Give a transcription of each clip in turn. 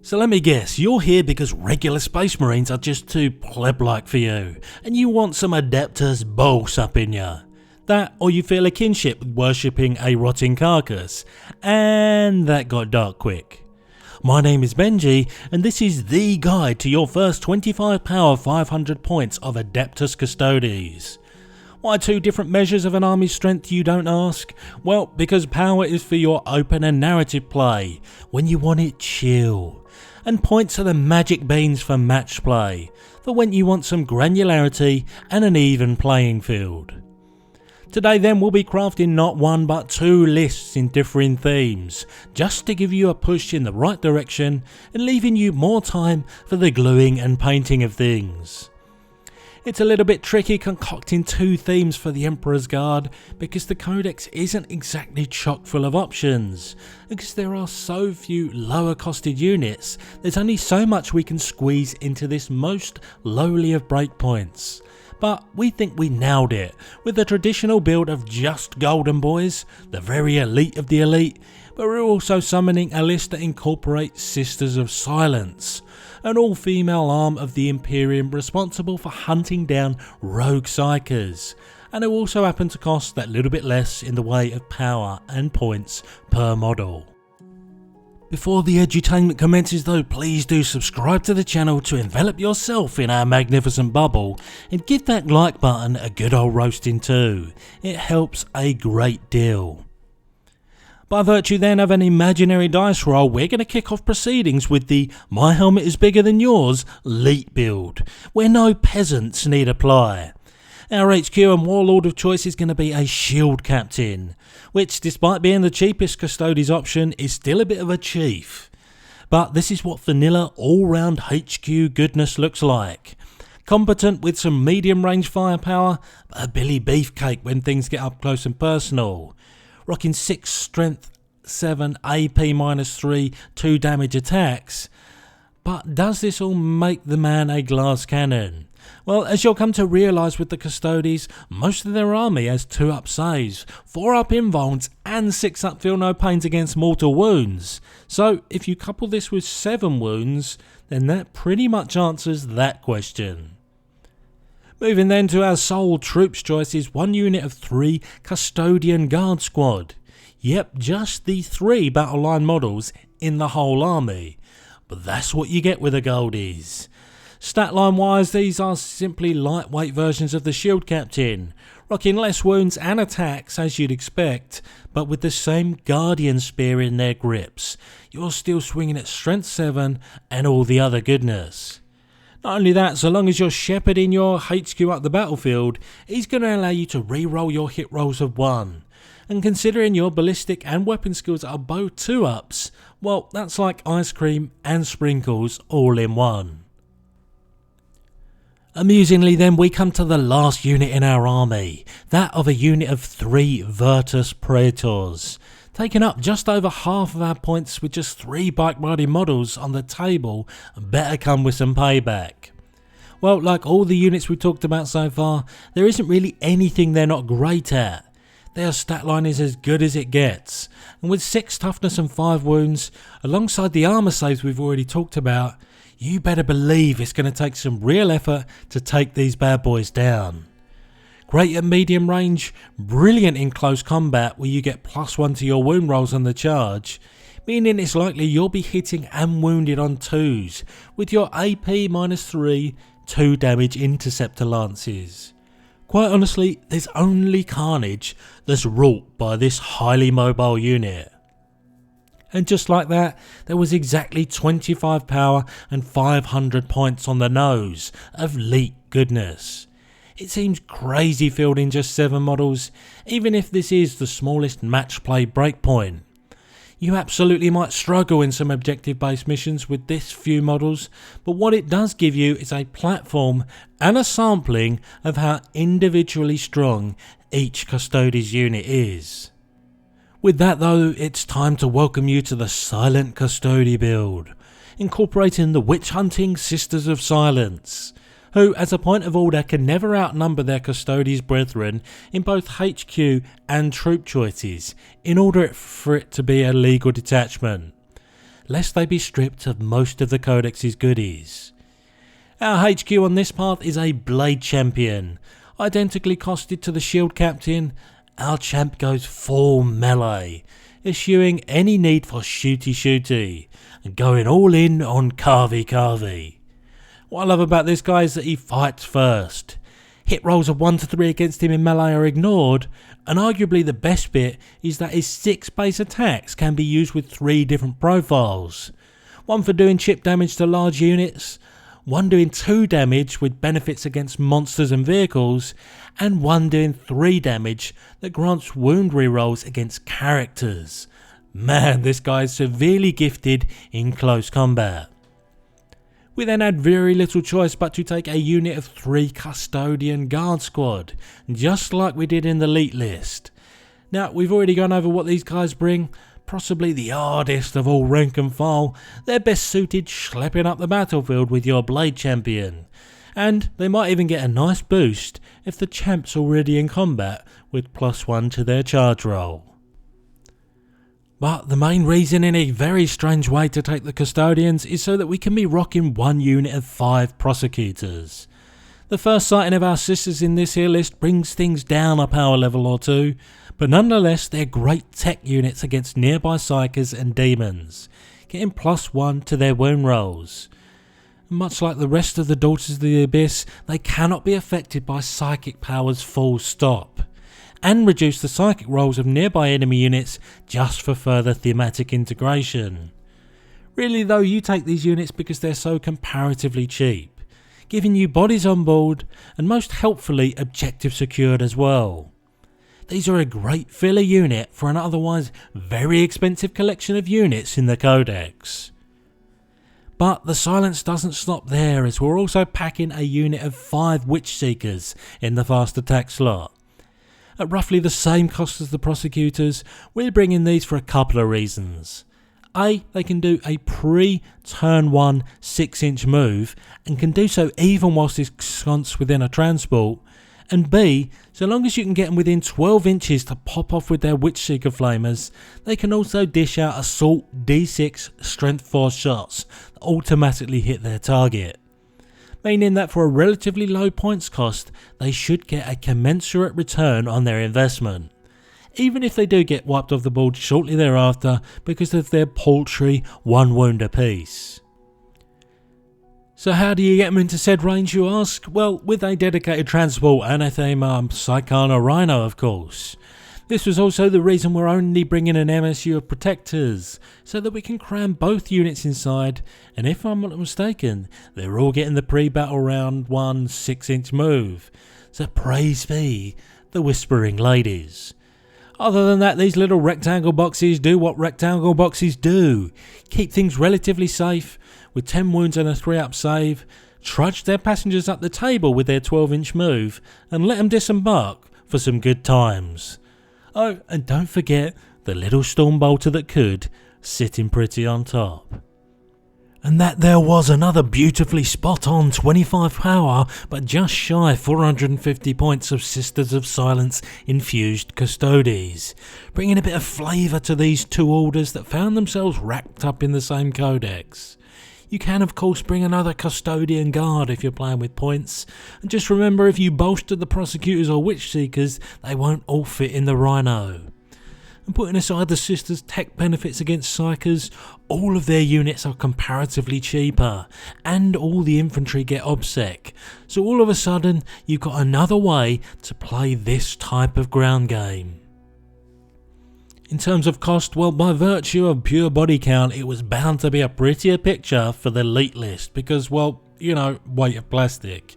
So let me guess, you're here because regular Space Marines are just too pleb-like for you, and you want some Adeptus balls up in ya. That, or you feel a kinship with worshipping a rotting carcass, and that got dark quick. My name is Benji, and this is the guide to your first 25 power 500 points of Adeptus Custodes. Why two different measures of an army's strength, you don't ask? Well, because power is for your open and narrative play, when you want it chill. And points are the magic beans for match play, for when you want some granularity and an even playing field. Today then we'll be crafting not one but two lists in differing themes, just to give you a push in the right direction and leaving you more time for the gluing and painting of things. It's a little bit tricky concocting two themes for the Emperor's Guard because the codex isn't exactly chock full of options. Because there are so few lower costed units, there's only so much we can squeeze into this most lowly of breakpoints. But we think we nailed it with the traditional build of just Golden Boys, the very elite of the elite, but we're also summoning a list that incorporates Sisters of Silence, an all-female arm of the Imperium responsible for hunting down rogue psychers, and who also happen to cost that little bit less in the way of power and points per model. Before the edutainment commences though, please do subscribe to the channel to envelop yourself in our magnificent bubble, and give that like button a good old roasting too. It helps a great deal. By virtue then of an imaginary dice roll, we're going to kick off proceedings with the My Helmet is Bigger Than Yours Elite build, where no peasants need apply. Our HQ and Warlord of choice is going to be a Shield Captain, which despite being the cheapest Custodes option is still a bit of a chief. But this is what vanilla all-round HQ goodness looks like. Competent with some medium range firepower, but a Billy Beefcake when things get up close and personal. Rocking 6 strength, 7 AP -3, 2 damage attacks. But does this all make the man a glass cannon? Well, as you'll come to realise with the Custodes, most of their army has 2 up saves, 4 up invulns and 6 up feel no pains against mortal wounds. So if you couple this with 7 wounds, then that pretty much answers that question. Moving then to our sole troops choice is one unit of 3 Custodian Guard Squad. Yep, just the 3 battle line models in the whole army. But that's what you get with the Goldies. Stat line wise, these are simply lightweight versions of the Shield Captain, rocking less wounds and attacks as you'd expect, but with the same Guardian Spear in their grips. You're still swinging at strength 7 and all the other goodness. Not only that, so long as you're shepherding your HQ up the battlefield, he's going to allow you to re-roll your hit rolls of 1. And considering your ballistic and weapon skills are both 2-ups, well, that's like ice cream and sprinkles all in one. Amusingly then, we come to the last unit in our army, that of a unit of 3 Virtus Praetors, taking up just over half of our points with just 3 bike riding models on the table. Better come with some payback. Well, like all the units we talked about so far, there isn't really anything they're not great at. Their stat line is as good as it gets, and with 6 toughness and 5 wounds, alongside the armour saves we've already talked about, you better believe it's going to take some real effort to take these bad boys down. Great at medium range, brilliant in close combat where you get +1 to your wound rolls on the charge, meaning it's likely you'll be hitting and wounded on 2s with your AP -3, 2 damage interceptor lances. Quite honestly, there's only carnage that's wrought by this highly mobile unit. And just like that, there was exactly 25 power and 500 points on the nose of elite goodness. It seems crazy fielding just 7 models, even if this is the smallest match play breakpoint. You absolutely might struggle in some objective based missions with this few models, but what it does give you is a platform and a sampling of how individually strong each Custodes unit is. With that though, it's time to welcome you to the Silent Custode build, incorporating the witch hunting Sisters of Silence, who as a point of order can never outnumber their Custodes brethren in both HQ and troop choices in order for it to be a legal detachment. lest they be stripped of most of the Codex's goodies. Our HQ on this path is a Blade Champion. Identically costed to the Shield Captain, our champ goes full melee, eschewing any need for shooty and going all in on carvy. What I love about this guy is that he fights first. Hit rolls of 1 to 3 against him in melee are ignored, and arguably the best bit is that his 6 base attacks can be used with 3 different profiles. One for doing chip damage to large units, one doing 2 damage with benefits against monsters and vehicles, and one doing 3 damage that grants wound rerolls against characters. Man, this guy is severely gifted in close combat. We then had very little choice but to take a unit of 3 Custodian Guard Squad, just like we did in the Elite list. Now, we've already gone over what these guys bring. Possibly the hardest of all rank and file, they're best suited schlepping up the battlefield with your Blade Champion. And they might even get a nice boost if the champ's already in combat with +1 to their charge roll. But the main reason in a very strange way to take the Custodians is so that we can be rocking 1 unit of 5 Prosecutors. The first sighting of our sisters in this here list brings things down a power level or 2, but nonetheless they're great tech units against nearby Psykers and Demons, getting +1 to their wound rolls. Much like the rest of the Daughters of the Abyss, they cannot be affected by psychic powers full stop, and reduce the psychic rolls of nearby enemy units just for further thematic integration. Really though, you take these units because they're so comparatively cheap, giving you bodies on board and most helpfully objective secured as well. These are a great filler unit for an otherwise very expensive collection of units in the Codex. But the silence doesn't stop there, as we're also packing a unit of 5 Witch Seekers in the fast attack slot. At roughly the same cost as the Prosecutors, we're bringing these for a couple of reasons. A, they can do a pre-turn 1 6-inch move and can do so even whilst ensconced within a transport. And B, so long as you can get them within 12 inches to pop off with their Witch Seeker Flamers, they can also dish out Assault D6 Strength 4 shots that automatically hit their target. Meaning that for a relatively low points cost, they should get a commensurate return on their investment, even if they do get wiped off the board shortly thereafter because of their paltry 1 wound apiece. So how do you get them into said range, you ask? Well, with a dedicated transport and a Psychana Rhino, of course. This was also the reason we're only bringing an MSU of Protectors, so that we can cram both units inside, and if I'm not mistaken, they're all getting the pre-battle round 1 6-inch move. So praise be the Whispering Ladies. Other than that, these little rectangle boxes do what rectangle boxes do. Keep things relatively safe, with 10 wounds and a 3-up save, trudge their passengers up the table with their 12-inch move, and let them disembark for some good times. Oh, and don't forget the little storm bolter that could, sitting pretty on top. And that there was another beautifully spot on 25 power, but just shy 450 points of Sisters of Silence infused Custodes, bringing a bit of flavour to these 2 orders that found themselves wrapped up in the same Codex. You can of course bring another Custodian Guard if you're playing with points, and just remember if you bolster the Prosecutors or Witch Seekers, they won't all fit in the Rhino. And putting aside the Sisters' tech benefits against Psykers, all of their units are comparatively cheaper, and all the infantry get OBSEC, so all of a sudden you've got another way to play this type of ground game. In terms of cost, well, by virtue of pure body count, it was bound to be a prettier picture for the Elite list because, well, you know, weight of plastic.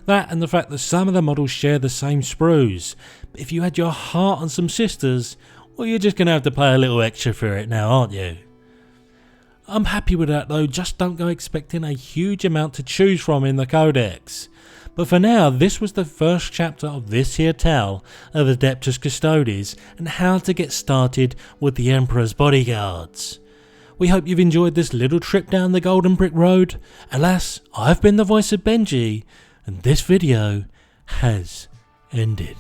That and the fact that some of the models share the same sprues. But if you had your heart on some Sisters, well, you're just going to have to pay a little extra for it now, aren't you? I'm happy with that though, just don't go expecting a huge amount to choose from in the Codex. But for now, this was the first chapter of this here tale of Adeptus Custodes and how to get started with the Emperor's bodyguards. We hope you've enjoyed this little trip down the Golden Brick Road. Alas, I've been the voice of Benji, and this video has ended.